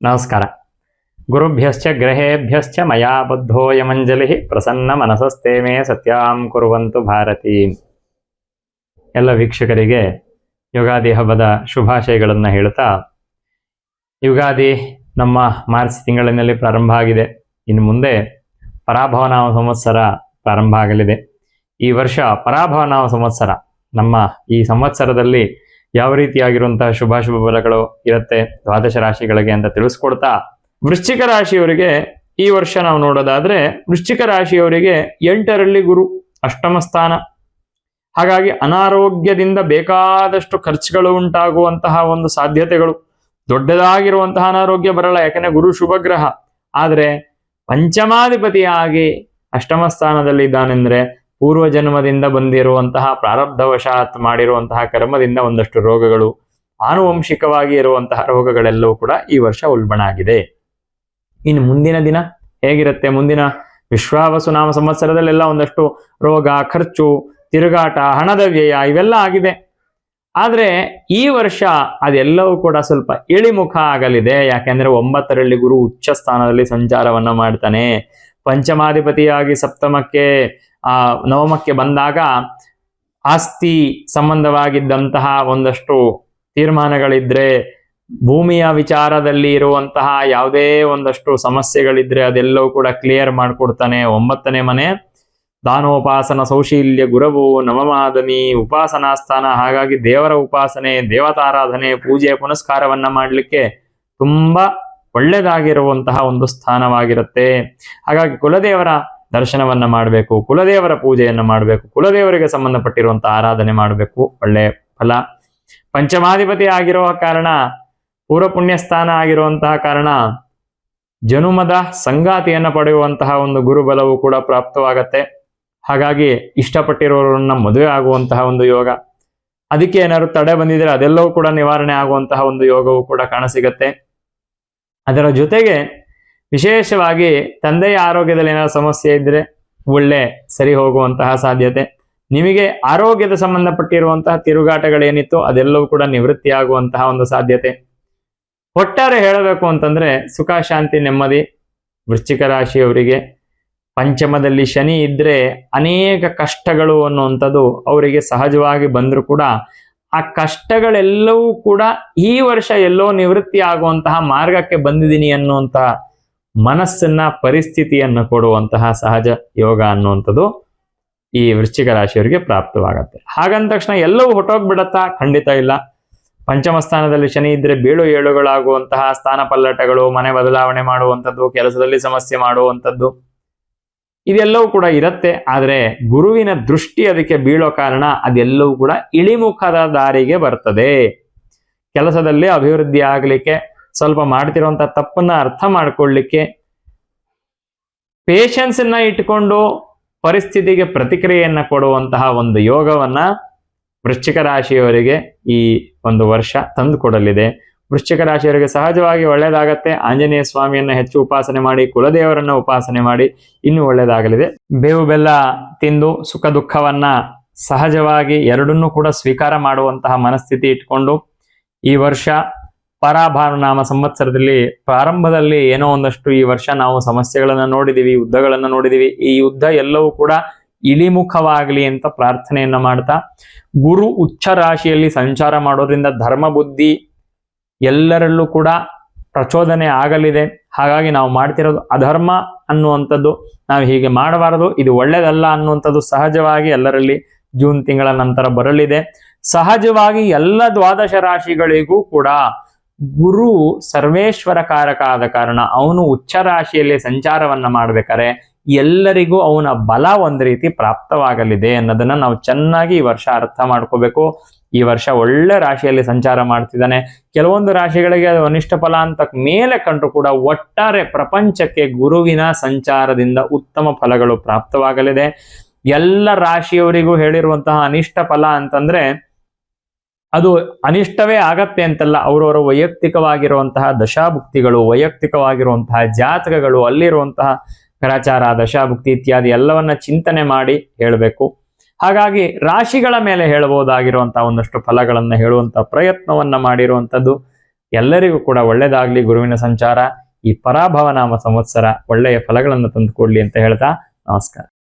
ನಮಸ್ಕಾರ. ಗುರುಭ್ಯಶ್ಚ ಗ್ರಹೇಭ್ಯಶ್ಚ ಮಯಾ ಬದ್ಧೋಯಮಂಜಲಿ ಪ್ರಸನ್ನ ಮನಸಸ್ತೆ ಮೇ ಸತ್ಯಾಂ ಕುರುವಂತು ಭಾರತಿ. ಎಲ್ಲ ವೀಕ್ಷಕರಿಗೆ ಯುಗಾದಿ ಹಬ್ಬದ ಶುಭಾಶಯಗಳನ್ನು ಹೇಳ್ತಾ, ಯುಗಾದಿ ನಮ್ಮ ಮಾರ್ಚ್ ತಿಂಗಳಿನಲ್ಲಿ ಪ್ರಾರಂಭ ಆಗಿದೆ. ಇನ್ನು ಮುಂದೆ ಪರಾಭವನಾಮ ಸಂವತ್ಸರ ಪ್ರಾರಂಭ ಆಗಲಿದೆ. ಈ ವರ್ಷ ಪರಾಭವನಾಮ ಸಂವತ್ಸರ. ನಮ್ಮ ಈ ಸಂವತ್ಸರದಲ್ಲಿ ಯಾವ ರೀತಿಯಾಗಿರುವಂತಹ ಶುಭಾಶುಭ ಫಲಗಳು ಇರುತ್ತೆ ದ್ವಾದಶ ರಾಶಿಗಳಿಗೆ ಅಂತ ತಿಳಿಸ್ಕೊಡ್ತಾ, ವೃಶ್ಚಿಕ ರಾಶಿಯವರಿಗೆ ಈ ವರ್ಷ ನಾವು ನೋಡೋದಾದ್ರೆ, ವೃಶ್ಚಿಕ ರಾಶಿಯವರಿಗೆ 8ರಲ್ಲಿ ಗುರು ಅಷ್ಟಮ ಸ್ಥಾನ. ಹಾಗಾಗಿ ಅನಾರೋಗ್ಯದಿಂದ ಬೇಕಾದಷ್ಟು ಖರ್ಚುಗಳು ಉಂಟಾಗುವಂತಹ ಒಂದು ಸಾಧ್ಯತೆಗಳು, ದೊಡ್ಡದಾಗಿರುವಂತಹ ಅನಾರೋಗ್ಯ ಬರಲ್ಲ, ಯಾಕಂದ್ರೆ ಗುರು ಶುಭ ಗ್ರಹ. ಆದ್ರೆ ಪಂಚಮಾಧಿಪತಿಯಾಗಿ ಅಷ್ಟಮ ಸ್ಥಾನದಲ್ಲಿ ಇದ್ದಾನೆಂದ್ರೆ ಪೂರ್ವ ಜನ್ಮದಿಂದ ಬಂದಿರುವಂತಹ ಪ್ರಾರಬ್ಧವಶಾತ್ ಮಾಡಿರುವಂತಹ ಕರ್ಮದಿಂದ ಒಂದಷ್ಟು ರೋಗಗಳು, ಆನುವಂಶಿಕವಾಗಿ ಇರುವಂತಹ ರೋಗಗಳೆಲ್ಲವೂ ಕೂಡ ಈ ವರ್ಷ ಉಲ್ಬಣ ಆಗಿದೆ. ಇನ್ನು ಮುಂದಿನ ದಿನ ಹೇಗಿರುತ್ತೆ? ಮುಂದಿನ ವಿಶ್ವಾವಸು ನಾಮ ಸಂವತ್ಸರದಲ್ಲೆಲ್ಲ ಒಂದಷ್ಟು ರೋಗ, ಖರ್ಚು, ತಿರುಗಾಟ, ಹಣದ ವ್ಯಯ ಇವೆಲ್ಲ ಆಗಿದೆ. ಆದ್ರೆ ಈ ವರ್ಷ ಅದೆಲ್ಲವೂ ಕೂಡ ಸ್ವಲ್ಪ ಇಳಿಮುಖ ಆಗಲಿದೆ. ಯಾಕೆಂದ್ರೆ 9ರಲ್ಲಿ ಗುರು ಉಚ್ಚ ಸ್ಥಾನದಲ್ಲಿ ಸಂಚಾರವನ್ನ ಮಾಡ್ತಾನೆ. ಪಂಚಮಾಧಿಪತಿಯಾಗಿ ಸಪ್ತಮಕ್ಕೆ ನವಮಕ್ಕೆ ಬಂದಾಗ ಆಸ್ತಿ ಸಂಬಂಧವಾಗಿದ್ದಂತಹ ಒಂದಷ್ಟು ತೀರ್ಮಾನಗಳಿದ್ರೆ, ಭೂಮಿಯ ವಿಚಾರದಲ್ಲಿ ಇರುವಂತಹ ಯಾವುದೇ ಒಂದಷ್ಟು ಸಮಸ್ಯೆಗಳಿದ್ರೆ ಅದೆಲ್ಲವೂ ಕೂಡ ಕ್ಲಿಯರ್ ಮಾಡಿಕೊಡ್ತಾನೆ. 9ನೇ ಮನೆ ದಾನೋಪಾಸನ ಸೌಶೀಲ್ಯ ಗುರವು ನವಮಾದಮಿ ಉಪಾಸನಾ ಸ್ಥಾನ. ಹಾಗಾಗಿ ದೇವರ ಉಪಾಸನೆ, ದೇವತಾರಾಧನೆ, ಪೂಜೆ ಪುನಸ್ಕಾರವನ್ನ ಮಾಡಲಿಕ್ಕೆ ತುಂಬಾ ಒಳ್ಳೆಯದಾಗಿರುವಂತಹ ಒಂದು ಸ್ಥಾನವಾಗಿರುತ್ತೆ. ಹಾಗಾಗಿ ಕುಲದೇವರ ದರ್ಶನವನ್ನ ಮಾಡಬೇಕು, ಕುಲದೇವರ ಪೂಜೆಯನ್ನು ಮಾಡಬೇಕು, ಕುಲದೇವರಿಗೆ ಸಂಬಂಧಪಟ್ಟಿರುವಂತಹ ಆರಾಧನೆ ಮಾಡಬೇಕು, ಒಳ್ಳೆಯ ಫಲ. ಪಂಚಮಾಧಿಪತಿ ಆಗಿರುವ ಕಾರಣ, ಪೂರ್ವ ಪುಣ್ಯ ಸ್ಥಾನ ಆಗಿರುವಂತಹ ಕಾರಣ ಜನುಮದ ಸಂಗಾತಿಯನ್ನ ಪಡೆಯುವಂತಹ ಒಂದು ಗುರುಬಲವು ಕೂಡ ಪ್ರಾಪ್ತವಾಗತ್ತೆ. ಹಾಗಾಗಿ ಇಷ್ಟಪಟ್ಟಿರೋರನ್ನ ಮದುವೆ ಆಗುವಂತಹ ಒಂದು ಯೋಗ, ಅದಕ್ಕೆ ಏನಾದ್ರು ತಡೆ ಬಂದಿದ್ರೆ ಅದೆಲ್ಲವೂ ಕೂಡ ನಿವಾರಣೆ ಆಗುವಂತಹ ಒಂದು ಯೋಗವು ಕೂಡ ಕಾಣಸಿಗತ್ತೆ. ಅದರ ಜೊತೆಗೆ ವಿಶೇಷವಾಗಿ ತಂದೆಯ ಆರೋಗ್ಯದಲ್ಲಿ ಏನಾದ್ರು ಸಮಸ್ಯೆ ಇದ್ರೆ ಒಳ್ಳೆ ಸರಿ ಹೋಗುವಂತಹ ಸಾಧ್ಯತೆ. ನಿಮಗೆ ಆರೋಗ್ಯದ ಸಂಬಂಧಪಟ್ಟಿರುವಂತಹ ತಿರುಗಾಟಗಳೇನಿತ್ತು ಅದೆಲ್ಲವೂ ಕೂಡ ನಿವೃತ್ತಿ ಆಗುವಂತಹ ಒಂದು ಸಾಧ್ಯತೆ. ಒಟ್ಟಾರೆ ಹೇಳಬೇಕು ಅಂತಂದ್ರೆ ಸುಖ, ಶಾಂತಿ, ನೆಮ್ಮದಿ ವೃಶ್ಚಿಕ ರಾಶಿಯವರಿಗೆ. ಪಂಚಮದಲ್ಲಿ ಶನಿ ಇದ್ರೆ ಅನೇಕ ಕಷ್ಟಗಳು ಅನ್ನುವಂಥದ್ದು ಅವರಿಗೆ ಸಹಜವಾಗಿ ಬಂದರೂ ಕೂಡ ಆ ಕಷ್ಟಗಳೆಲ್ಲವೂ ಕೂಡ ಈ ವರ್ಷ ಎಲ್ಲೋ ನಿವೃತ್ತಿ ಆಗುವಂತಹ ಮಾರ್ಗಕ್ಕೆ ಬಂದಿದ್ದೀನಿ ಅನ್ನುವಂತಹ ಮನಸ್ಸನ್ನ, ಪರಿಸ್ಥಿತಿಯನ್ನು ಕೊಡುವಂತಹ ಸಹಜ ಯೋಗ ಅನ್ನುವಂಥದ್ದು ಈ ವೃಶ್ಚಿಕ ರಾಶಿಯವರಿಗೆ ಪ್ರಾಪ್ತವಾಗತ್ತೆ. ಹಾಗಂದ ತಕ್ಷಣ ಎಲ್ಲವೂ ಹೊಟ್ಟೋಗ್ಬಿಡತ್ತಾ? ಖಂಡಿತ ಇಲ್ಲ. ಪಂಚಮ ಸ್ಥಾನದಲ್ಲಿ ಶನಿ ಇದ್ರೆ ಬೀಳು ಏಳುಗಳಾಗುವಂತಹ ಸ್ಥಾನ ಪಲ್ಲಟಗಳು, ಮನೆ ಬದಲಾವಣೆ ಮಾಡುವಂಥದ್ದು, ಕೆಲಸದಲ್ಲಿ ಸಮಸ್ಯೆ ಮಾಡುವಂಥದ್ದು ಇದೆಲ್ಲವೂ ಕೂಡ ಇರತ್ತೆ. ಆದ್ರೆ ಗುರುವಿನ ದೃಷ್ಟಿ ಅದಕ್ಕೆ ಬೀಳೋ ಕಾರಣ ಅದೆಲ್ಲವೂ ಕೂಡ ಇಳಿಮುಖದ ದಾರಿಗೆ ಬರ್ತದೆ. ಕೆಲಸದಲ್ಲಿ ಅಭಿವೃದ್ಧಿ ಆಗ್ಲಿಕ್ಕೆ, ಸ್ವಲ್ಪ ಮಾಡ್ತಿರುವಂತ ತಪ್ಪನ್ನ ಅರ್ಥ ಮಾಡ್ಕೊಳ್ಳಿಕ್ಕೆ, ಪೇಷನ್ಸ್ ಅನ್ನ ಇಟ್ಕೊಂಡು ಪರಿಸ್ಥಿತಿಗೆ ಪ್ರತಿಕ್ರಿಯೆಯನ್ನ ಕೊಡುವಂತಹ ಒಂದು ಯೋಗವನ್ನ ವೃಶ್ಚಿಕ ರಾಶಿಯವರಿಗೆ ಈ ಒಂದು ವರ್ಷ ತಂದು ಕೊಡಲಿದೆ. ವೃಶ್ಚಿಕ ರಾಶಿಯವರಿಗೆ ಸಹಜವಾಗಿ ಒಳ್ಳೆಯದಾಗತ್ತೆ. ಆಂಜನೇಯ ಸ್ವಾಮಿಯನ್ನ ಹೆಚ್ಚು ಉಪಾಸನೆ ಮಾಡಿ, ಕುಲದೇವರನ್ನ ಉಪಾಸನೆ ಮಾಡಿ, ಇನ್ನೂ ಒಳ್ಳೆಯದಾಗಲಿದೆ. ಬೇವು ಬೆಲ್ಲ ತಿಂದು ಸುಖ ದುಃಖವನ್ನ ಸಹಜವಾಗಿ ಎರಡನ್ನೂ ಕೂಡ ಸ್ವೀಕಾರ ಮಾಡುವಂತಹ ಮನಸ್ಥಿತಿ ಇಟ್ಕೊಂಡು ಈ ವರ್ಷ ಪರಾಭವನಾಮ ಸಂವತ್ಸರದಲ್ಲಿ ಪ್ರಾರಂಭದಲ್ಲಿ ಏನೋ ಒಂದಷ್ಟು ಈ ವರ್ಷ ನಾವು ಸಮಸ್ಯೆಗಳನ್ನ ನೋಡಿದೀವಿ, ಯುದ್ಧಗಳನ್ನ ನೋಡಿದೀವಿ. ಈ ಯುದ್ಧ ಎಲ್ಲವೂ ಕೂಡ ಇಳಿಮುಖವಾಗಲಿ ಅಂತ ಪ್ರಾರ್ಥನೆಯನ್ನ ಮಾಡ್ತಾ, ಗುರು ಉಚ್ಚ ರಾಶಿಯಲ್ಲಿ ಸಂಚಾರ ಮಾಡೋದ್ರಿಂದ ಧರ್ಮ ಬುದ್ಧಿ ಎಲ್ಲರಲ್ಲೂ ಕೂಡ ಪ್ರಚೋದನೆ ಆಗಲಿದೆ. ಹಾಗಾಗಿ ನಾವು ಮಾಡ್ತಿರೋದು ಅಧರ್ಮ ಅನ್ನುವಂಥದ್ದು, ನಾವು ಹೀಗೆ ಮಾಡಬಾರದು, ಇದು ಒಳ್ಳೆಯದಲ್ಲ ಅನ್ನುವಂಥದ್ದು ಸಹಜವಾಗಿ ಎಲ್ಲರಲ್ಲಿ ಜೂನ್ ತಿಂಗಳ ನಂತರ ಬರಲಿದೆ. ಸಹಜವಾಗಿ ಎಲ್ಲ ದ್ವಾದಶ ರಾಶಿಗಳಿಗೂ ಕೂಡ ಗುರು ಸರ್ವೇಶ್ವರ ಕಾರಕ ಆದ ಕಾರಣ ಅವನು ಉಚ್ಚ ರಾಶಿಯಲ್ಲಿ ಸಂಚಾರವನ್ನ ಮಾಡ್ಬೇಕಾದ್ರೆ ಎಲ್ಲರಿಗೂ ಅವನ ಬಲ ಒಂದು ರೀತಿ ಪ್ರಾಪ್ತವಾಗಲಿದೆ ಅನ್ನೋದನ್ನ ನಾವು ಚೆನ್ನಾಗಿ ಈ ವರ್ಷ ಅರ್ಥ ಮಾಡ್ಕೋಬೇಕು. ಈ ವರ್ಷ ಒಳ್ಳೆ ರಾಶಿಯಲ್ಲಿ ಸಂಚಾರ ಮಾಡ್ತಿದ್ದಾನೆ. ಕೆಲವೊಂದು ರಾಶಿಗಳಿಗೆ ಅದು ಅನಿಷ್ಟ ಫಲ ಅಂತ ಮೇಲೆ ಕಂಡ್ರು ಕೂಡ ಒಟ್ಟಾರೆ ಪ್ರಪಂಚಕ್ಕೆ ಗುರುವಿನ ಸಂಚಾರದಿಂದ ಉತ್ತಮ ಫಲಗಳು ಪ್ರಾಪ್ತವಾಗಲಿದೆ. ಎಲ್ಲ ರಾಶಿಯವರಿಗೂ ಹೇಳಿರುವಂತಹ ಅನಿಷ್ಟ ಫಲ ಅಂತಂದ್ರೆ ಅದು ಅನಿಷ್ಟವೇ ಆಗತ್ತೆ ಅಂತಲ್ಲ, ಅವರವರ ವೈಯಕ್ತಿಕವಾಗಿರುವಂತಹ ದಶಾಭುಕ್ತಿಗಳು, ವೈಯಕ್ತಿಕವಾಗಿರುವಂತಹ ಜಾತಕಗಳು, ಅಲ್ಲಿರುವಂತಹ ಗ್ರಹಚಾರ ದಶಾಭುಕ್ತಿ ಇತ್ಯಾದಿ ಎಲ್ಲವನ್ನ ಚಿಂತನೆ ಮಾಡಿ ಹೇಳಬೇಕು. ಹಾಗಾಗಿ ರಾಶಿಗಳ ಮೇಲೆ ಹೇಳಬಹುದಾಗಿರುವಂತಹ ಒಂದಷ್ಟು ಫಲಗಳನ್ನ ಹೇಳುವಂತ ಪ್ರಯತ್ನವನ್ನ ಮಾಡಿರುವಂಥದ್ದು. ಎಲ್ಲರಿಗೂ ಕೂಡ ಒಳ್ಳೆಯದಾಗ್ಲಿ. ಗುರುವಿನ ಸಂಚಾರ ಈ ಪರಾಭವನಾಮ ಸಂವತ್ಸರ ಒಳ್ಳೆಯ ಫಲಗಳನ್ನು ತಂದುಕೊಡ್ಲಿ ಅಂತ ಹೇಳ್ತಾ ನಮಸ್ಕಾರ.